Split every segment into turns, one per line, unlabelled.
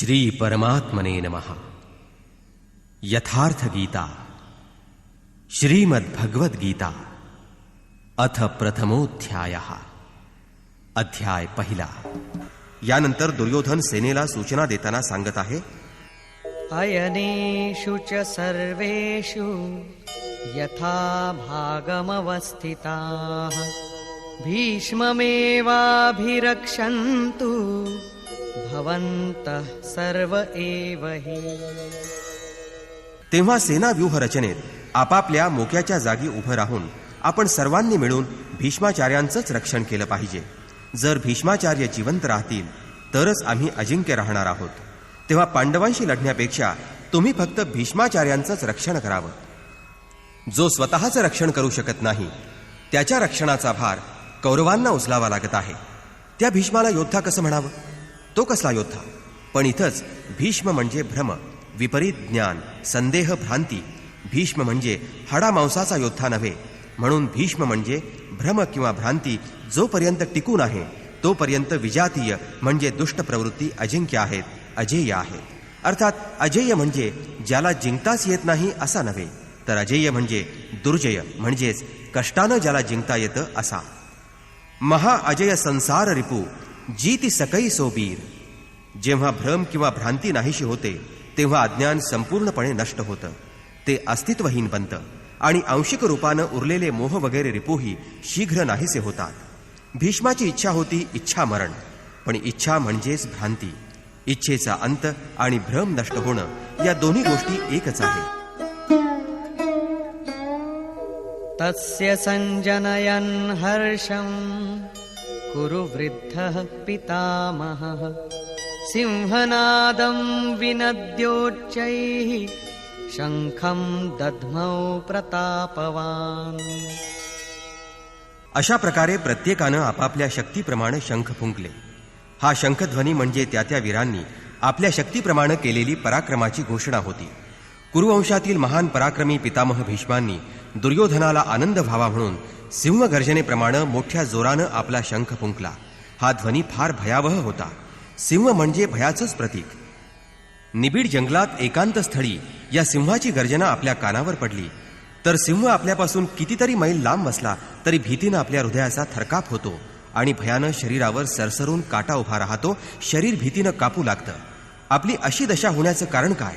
श्री परमात्मने नमः। यथार्थ गीता श्रीमद्भगवद्गीता अथ प्रथमोऽध्यायः। अध्याय पहिला। यानंतर दुर्योधन सेनेला सूचना देताना सांगत आहे,
अयनेषु च सर्वेषु यथा भागमवस्थिताः भीष्ममेवाभिरक्षन्तु भवन्तः सर्व एव हि।
तेव्हा सेना व्यूह रचनेत आपापल्या मोक्याच्या जागी उभं राहून आपण सर्वांनी मिळून भीष्माचार्यांचंच रक्षण केलं पाहिजे। जर भीष्माचार्य जिवंत राहतील तरच आम्ही अजिंक्य राहणार आहोत। तेव्हा पांडवांशी लढण्यापेक्षा तुम्ही फक्त भीष्माचार्यांचंच रक्षण करावं। जो स्वतःचं रक्षण करू शकत नाही त्याच्या रक्षणाचा भार कौरवांना उचलावा लागत आहे। त्या भीष्माला योद्धा कसं म्हणावं? तो कसला योद्धा? पण इथंच भीष्म म्हणजे भ्रम, विपरीत ज्ञान, संदेह, भ्रांती। भीष्म म्हणजे हाडामांसाचा योद्धा नव्हे। म्हणून भीष्म म्हणजे भ्रम किंवा भ्रांती जोपर्यंत टिकून आहे तोपर्यंत विजातीय म्हणजे दुष्ट प्रवृत्ती अजिंक्य आहेत, अजेय आहेत। अर्थात अजेय म्हणजे ज्याला जिंकताच येत नाही असा नव्हे, तर अजेय म्हणजे दुर्जय म्हणजेच कष्टानं ज्याला जिंकता येतं असा। महा अजय संसार रिपू जीती सकई सोबीर। जेव्हा भ्रम किंवा भ्रांती नाहीशी होते तेव्हा अज्ञान संपूर्णपणे नष्ट होतं, ते अस्तित्वहीन बनतं आणि आंशिक रूपानं उरलेले मोह वगैरे रिपूही शीघ्र नाहीसे होतात। भीष्माची इच्छा होती इच्छा मरण, पण इच्छा म्हणजेच भ्रांती। इच्छेचा अंत आणि भ्रम नष्ट होणं या दोन्ही गोष्टी एकच आहे।
तस्य संजनयन् हर्षं कुरु वृद्धः पितामहः सिंहनादं विनद्योच्चैः शंखं दध्मौ प्रतापवान्।
अशा प्रकारे प्रत्येकानं आपापल्या शक्तीप्रमाणे शंख फुंकले। हा शंखध्वनी म्हणजे त्या त्या वीरांनी आपल्या शक्तीप्रमाणे केलेली पराक्रमाची घोषणा होती। कुरुवंशातील महान पराक्रमी पितामह भीष्मांनी दुर्योधनाला आनंद व्हावा म्हणून सिंह गर्जनेप्रमाणे मोठ्या जोरानं आपला शंख फुंकला। हा ध्वनी फार भयावह होता। सिंह म्हणजे भयाचंच प्रतीक। निबिड जंगलात एकांत स्थळी या सिंहाची गर्जना आपल्या कानावर पडली तर सिंह आपल्यापासून कितीतरी मैल लांब बसला तरी भीतीनं आपल्या हृदयाचा थरकाप होतो आणि भयानं शरीरावर सरसरून काटा उभा राहतो, शरीर भीतीनं कापू लागतं। आपली अशी दशा होण्याचं कारण काय?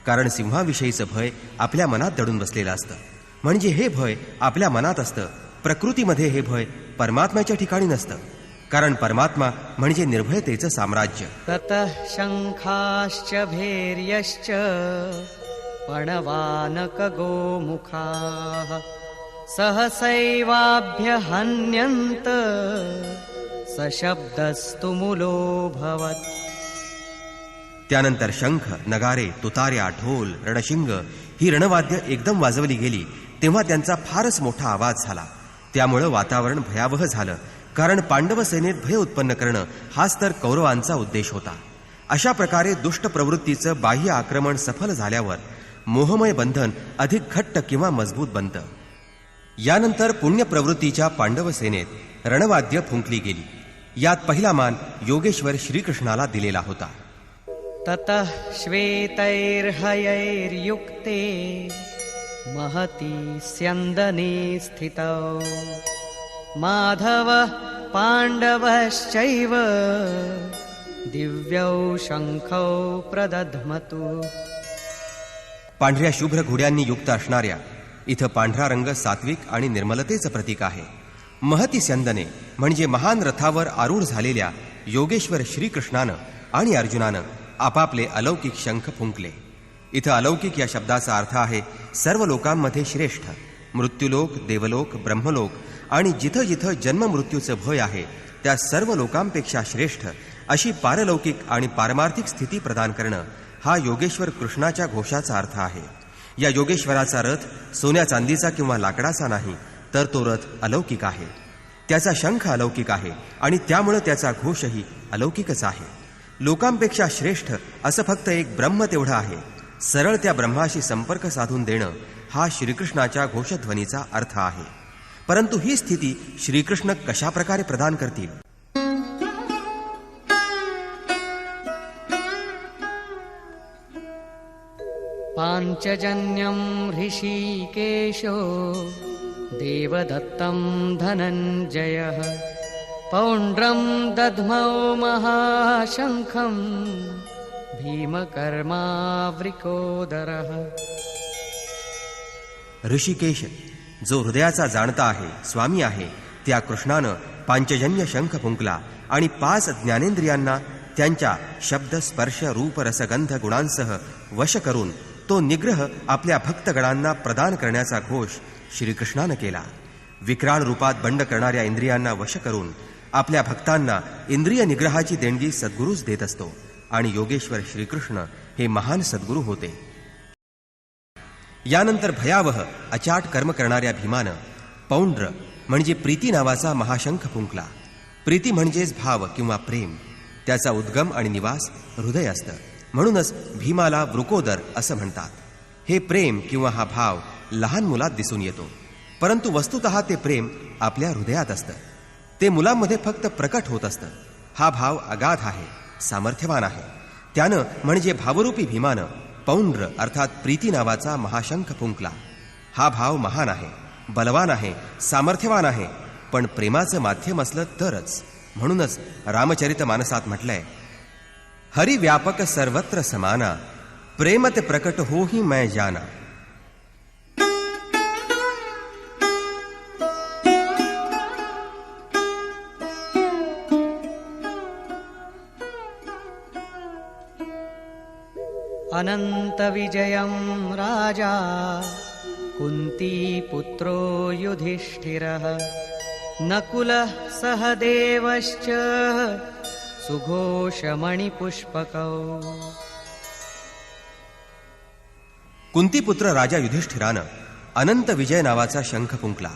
कारण सिंहाविषयीचं भय आपल्या मनात दडून बसलेलं असतं। म्हणजे हे भय आपल्या मनात असतं, प्रकृतीमध्ये हे भय परमात्म्याच्या ठिकाणी नसतं। कारण परमात्मा म्हणजे निर्भयतेचं साम्राज्य।
ततः शंखाश्च भैर्यश्च पणवानक गोमुखाः सहसैवाभ्यहन्यन्त सशब्दस्तु मुलोऽभवत्।
त्यानंतर शंख, नगारे, तुतार्या, ढोल, रणशिंग ही रणवाद्य एकदम वाजवली गेली तेव्हा त्यांचा फारच मोठा आवाज झाला। त्यामुळं वातावरण भयावह झालं, कारण पांडव सेनेत भय उत्पन्न करणं हाच तर कौरवांचा उद्देश होता। अशा प्रकारे दुष्ट प्रवृत्तीचं बाह्य आक्रमण सफल झाल्यावर मोहमय बंधन अधिक घट्ट किंवा मजबूत बनतं। यानंतर पुण्य प्रवृत्तीच्या पांडव सेनेत रणवाद्य फुंकली गेली। यात पहिला मान योगेश्वर श्रीकृष्णाला दिलेला होता।
ततः श्वेतैर्हयैर्युक्ते महती स्यन्दने स्थितौ माधवः पाण्डवश्चैव दिव्यौ शंखौ प्रदध्मतु।
पांढऱ्या शुभ्र घोड्यांनी युक्त असणाऱ्या इथं पांढरा रंग सात्विक आणि निर्मलतेचं प्रतीक आहे। महती स्यंदने म्हणजे महान रथावर आरूढ झालेल्या योगेश्वर श्रीकृष्णानं आणि अर्जुनानं आपापले अलौकिक शंख फुंकले। इथं अलौकिक या शब्दाचा अर्थ आहे सर्व लोकांमध्ये श्रेष्ठ। मृत्यूलोक, देवलोक, ब्रह्मलोक आणि जिथं जिथं जन्म मृत्यूचं भय आहे त्या सर्व लोकांपेक्षा श्रेष्ठ अशी पारलौकिक आणि पारमार्थिक स्थिती प्रदान करणं हा योगेश्वर कृष्णाच्या घोषाचा अर्थ आहे। या योगेश्वराचा रथ सोन्या चांदीचा किंवा लाकडाचा नाही, तर तो रथ अलौकिक आहे। त्याचा शंख अलौकिक आहे आणि त्यामुळे त्याचा घोषही अलौकिकच आहे। लोकांपेक्षा श्रेष्ठ असं फक्त एक ब्रह्म तेवढं आहे। सरळ त्या ब्रह्माशी संपर्क साधून देणं हा श्रीकृष्णाच्या घोषध्वनीचा अर्थ आहे। परंतु ही स्थिती श्रीकृष्ण कशा प्रकारे प्रदान करतील?
पाञ्चजन्यं ऋषिकेशो देवदत्तं धनञ्जयः पौण्ड्रं दध्मौ महाशङ्खं भीमकर्मावृकोदरः.
ऋषिकेश जो हृदयाचा जाणता आहे, स्वामी आहे, त्या कृष्णानं पांचजन्य शंख फुंकला आणि 5 ज्ञानेंद्रियांना त्यांच्या शब्द स्पर्श रूप रसगंध गुणांसह वश करून तो निग्रह आपल्या भक्तगणांना प्रदान करण्याचा घोष श्रीकृष्णानं केला. विक्राळ रूपात बंड करणाऱ्या इंद्रियांना वश करून आपल्या भक्तांना इंद्रिय निग्रहाची देणगी सद्गुरूच देत असतो आणि योगेश्वर श्रीकृष्ण हे महान सद्गुरू होते. यानंतर भयावह अचाट कर्म करणाऱ्या भीमानं पौंड्र म्हणजे प्रीती नावाचा महाशंख फुंकला. प्रीती म्हणजेच भाव किंवा प्रेम. त्याचा उद्गम आणि निवास हृदय असतं. म्हणूनच भीमाला वृकोदर असं म्हणतात. हे प्रेम किंवा हा भाव लहान मुलात दिसून येतो, परंतु वस्तुतः ते प्रेम आपल्या हृदयात असतं. ते मुलांमध्ये फक्त प्रकट होत असतं. हा भाव अगाध आहे, सामर्थ्यवान आहे. त्यानं म्हणजे भावरूपी भीमानं पौंड्र अर्थात प्रीती नावाचा महाशंख फुंकला. हा भाव महान आहे, बलवान आहे, सामर्थ्यवान आहे, पण प्रेमाचं माध्यम असलं तरच. म्हणूनच रामचरित मानसात म्हटलंय, हरि व्यापक सर्वत्र समाना, प्रेम ते प्रकट हो ही मैं जाना.
अनन्तविजयं राजा कुन्तीपुत्रो युधिष्ठिरः नकुलः सहदेवश्च सुघोषमणिपुष्पकौ.
कुंतीपुत्र राजा युधिष्ठिरानं अनंत विजय नावाचा शंख फुंकला.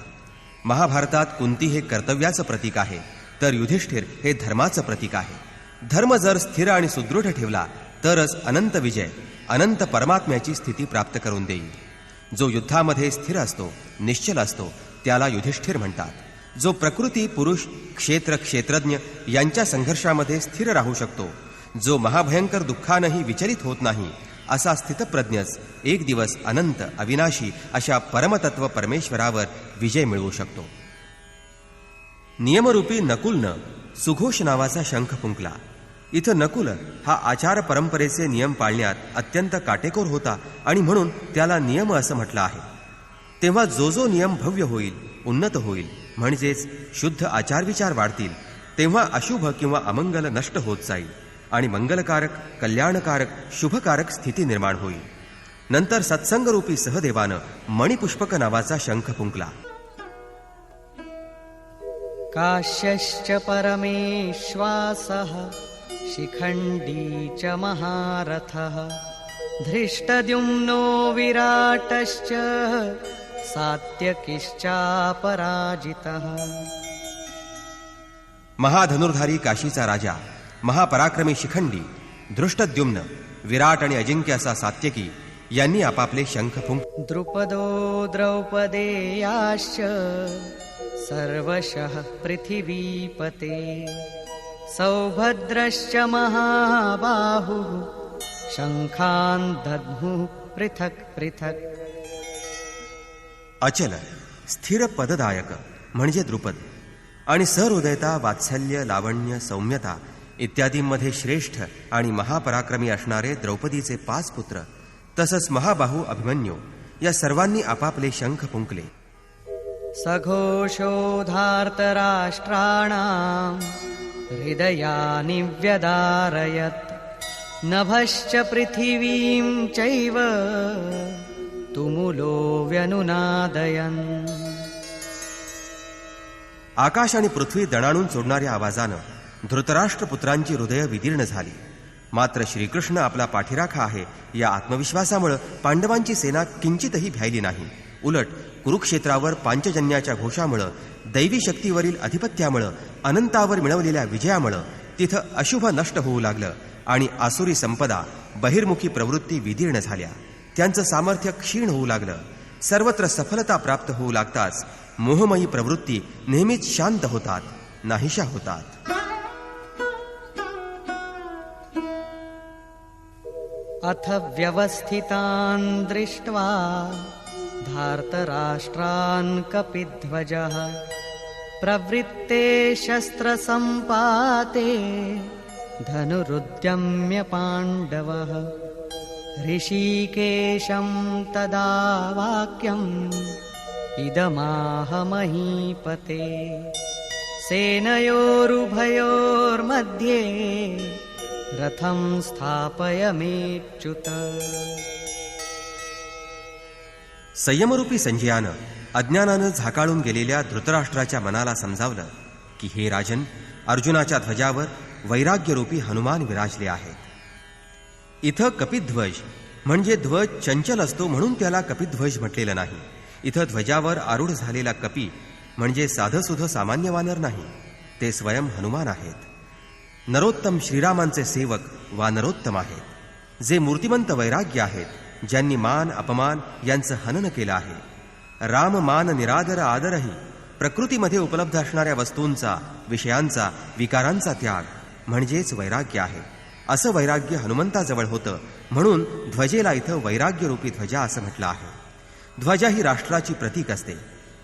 महाभारतात कुंती हे कर्तव्याचं प्रतीक आहे, तर युधिष्ठिर हे धर्माचं प्रतीक आहे. धर्म जर स्थिर आणि सुदृढ ठेवला तरच अनंत विजय, अनंत परमात्म्याची स्थिती प्राप्त करून देईल. जो युद्धामध्ये स्थिर असतो, निश्चल असतो, त्याला युधिष्ठिर म्हणतात. जो प्रकृती, पुरुष, क्षेत्र, क्षेत्रज्ञ यांच्या संघर्षामध्ये स्थिर राहू शकतो, जो महाभयंकर दुःखानंही विचलित होत नाही, असा स्थितप्रज्ञच एक दिवस अनंत अविनाशी अशा परमतत्व परमेश्वरावर विजय मिळवू शकतो. नियमरूपी नकुलनं सुघोष नावाचा शंख फुंकला. इथं नकुल हा आचार परंपरेचे नियम पाळण्यात अत्यंत काटेकोर होता आणि म्हणून त्याला नियम असं म्हटलं आहे. तेव्हा जो जो नियम भव्य होईल, उन्नत होईल, म्हणजेच शुद्ध आचारविचार वाढतील, तेव्हा अशुभ किंवा अमंगल नष्ट होत जाईल आणि मंगलकारक, कल्याणकारक, शुभकारक स्थिती निर्माण होईल. नंतर सत्संगरूपी सहदेवानं मणिपुष्पक नावाचा शंख फुंकला.
काश्यश्च परमेश्वासः शिखण्डी च महारथः धृष्टद्युम्नो विराटश्च सात्यकिश्चापराजितः.
महाधनुर्धारी काशीचा राजा, महापराक्रमी शिखंडी, दृष्टद्युम्न, विराट आणि अजिंक्य असा सात्यकी यांनी आपापले शंख फुंक.
द्रुपदो द्रौपदेयाश्च सर्वशः पृथिवीपते सौभद्रश्च महाबाहुः शंखान् दद्मुः पृथक् पृथक्.
अचल, स्थिर पददायक म्हणजे द्रुपद आणि सहृदयता, वात्सल्य, लावण्य, सौम्यता इत्यादींमध्ये श्रेष्ठ आणि महापराक्रमी असणारे द्रौपदीचे 5 पुत्र तसंच महाबाहू अभिमन्यू या सर्वांनी आपापले शंख फुंकले.
सघोषोधार्तराष्ट्राणां हृदयानि व्यदारयत् नभश्च पृथिवीं चैव तुमुलो व्यनुनादयन्.
आकाश आणि पृथ्वी दणाणून सोडणाऱ्या आवाजानं धृतराष्ट्र पुत्रांची हृदय विदीर्ण झाली. मात्र श्रीकृष्ण आपला पाठीराखा आहे या आत्मविश्वासामुळे पांडवांची सेना किंचितही भ्यायली नाही. उलट कुरुक्षेत्रावर पांचजन्याच्या घोषामुळे, दैवी शक्तीवरील अधिपत्यामुळे, अनंतावर मिळवलेल्या विजयामुळे तिथं अशुभ नष्ट होऊ लागलं आणि आसुरी संपदा, बहिर्मुखी प्रवृत्ती विदीर्ण झाल्या. त्यांचं सामर्थ्य क्षीण होऊ लागलं. सर्वत्र सफलता प्राप्त होऊ लागताच मोहमयी प्रवृत्ती नेहमीच शांत होतात, नाहीशा होतात.
अथ व्यवस्थितान् दृष्ट्वा धार्तराष्ट्रान् कपिध्वजः प्रवृत्ते शस्त्रसम्पाते धनुरुद्यम्य पाण्डवः ऋषिकेशं तदा वाक्यम् इदमाह महीपते सेनयोरुभयोर्मध्ये रथं स्थापयमेच्युत.
संयमरूपी संजयानं अज्ञानानं झाकाळून गेलेल्या धृतराष्ट्राच्या मनाला समजावलं की हे राजन, अर्जुनाच्या ध्वजावर वैराग्यरूपी हनुमान विराजले आहेत. इथं कपिध्वज म्हणजे ध्वज चंचल असतो म्हणून त्याला कपिध्वज म्हटलेलं नाही. इथं ध्वजावर आरूढ झालेला कपी म्हणजे साधंसुधं सामान्य वानर नाही, ते स्वयं हनुमान आहेत. नरोत्तम श्रीरामांचे सेवक वानरोत्तम आहेत, जे मूर्तिमंत वैराग्य आहेत, ज्यांनी मान अपमान यांचं हनन केलं आहे. राम मान निरादर आदरही प्रकृतीमध्ये उपलब्ध असणाऱ्या वस्तूंचा, विषयांचा, विकारांचा त्याग म्हणजेच वैराग्य आहे. असं वैराग्य हनुमंताजवळ होतं म्हणून ध्वजेला इथं वैराग्यरूपी ध्वजा असं म्हटलं आहे. ध्वजा ही राष्ट्राची प्रतीक असते,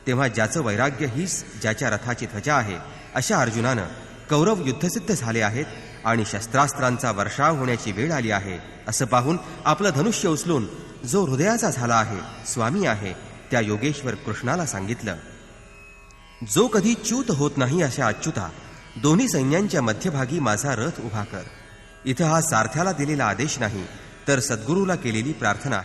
तेव्हा ज्याचं वैराग्य हीच ज्याच्या रथाची ध्वजा आहे, अशा अर्जुनानं कौरव युद्धसिद्ध झाले आहेत आणि शस्त्रास्त्रांचा वर्षाव होण्याची वेळ आली आहे असं पाहून आपलं धनुष्य उचलून जो हृदयाचा झाला आहे, स्वामी आहे, त्या योगेश्वर कृष्णाला सांगितलं, जो कधी च्यूत होत नाही अशा अच्युता, दोन्ही सैन्यांच्या मध्यभागी माझा रथ उभा कर. इथं हा सारथ्याला दिलेला आदेश नाही, तर सद्गुरूला केलेली प्रार्थना.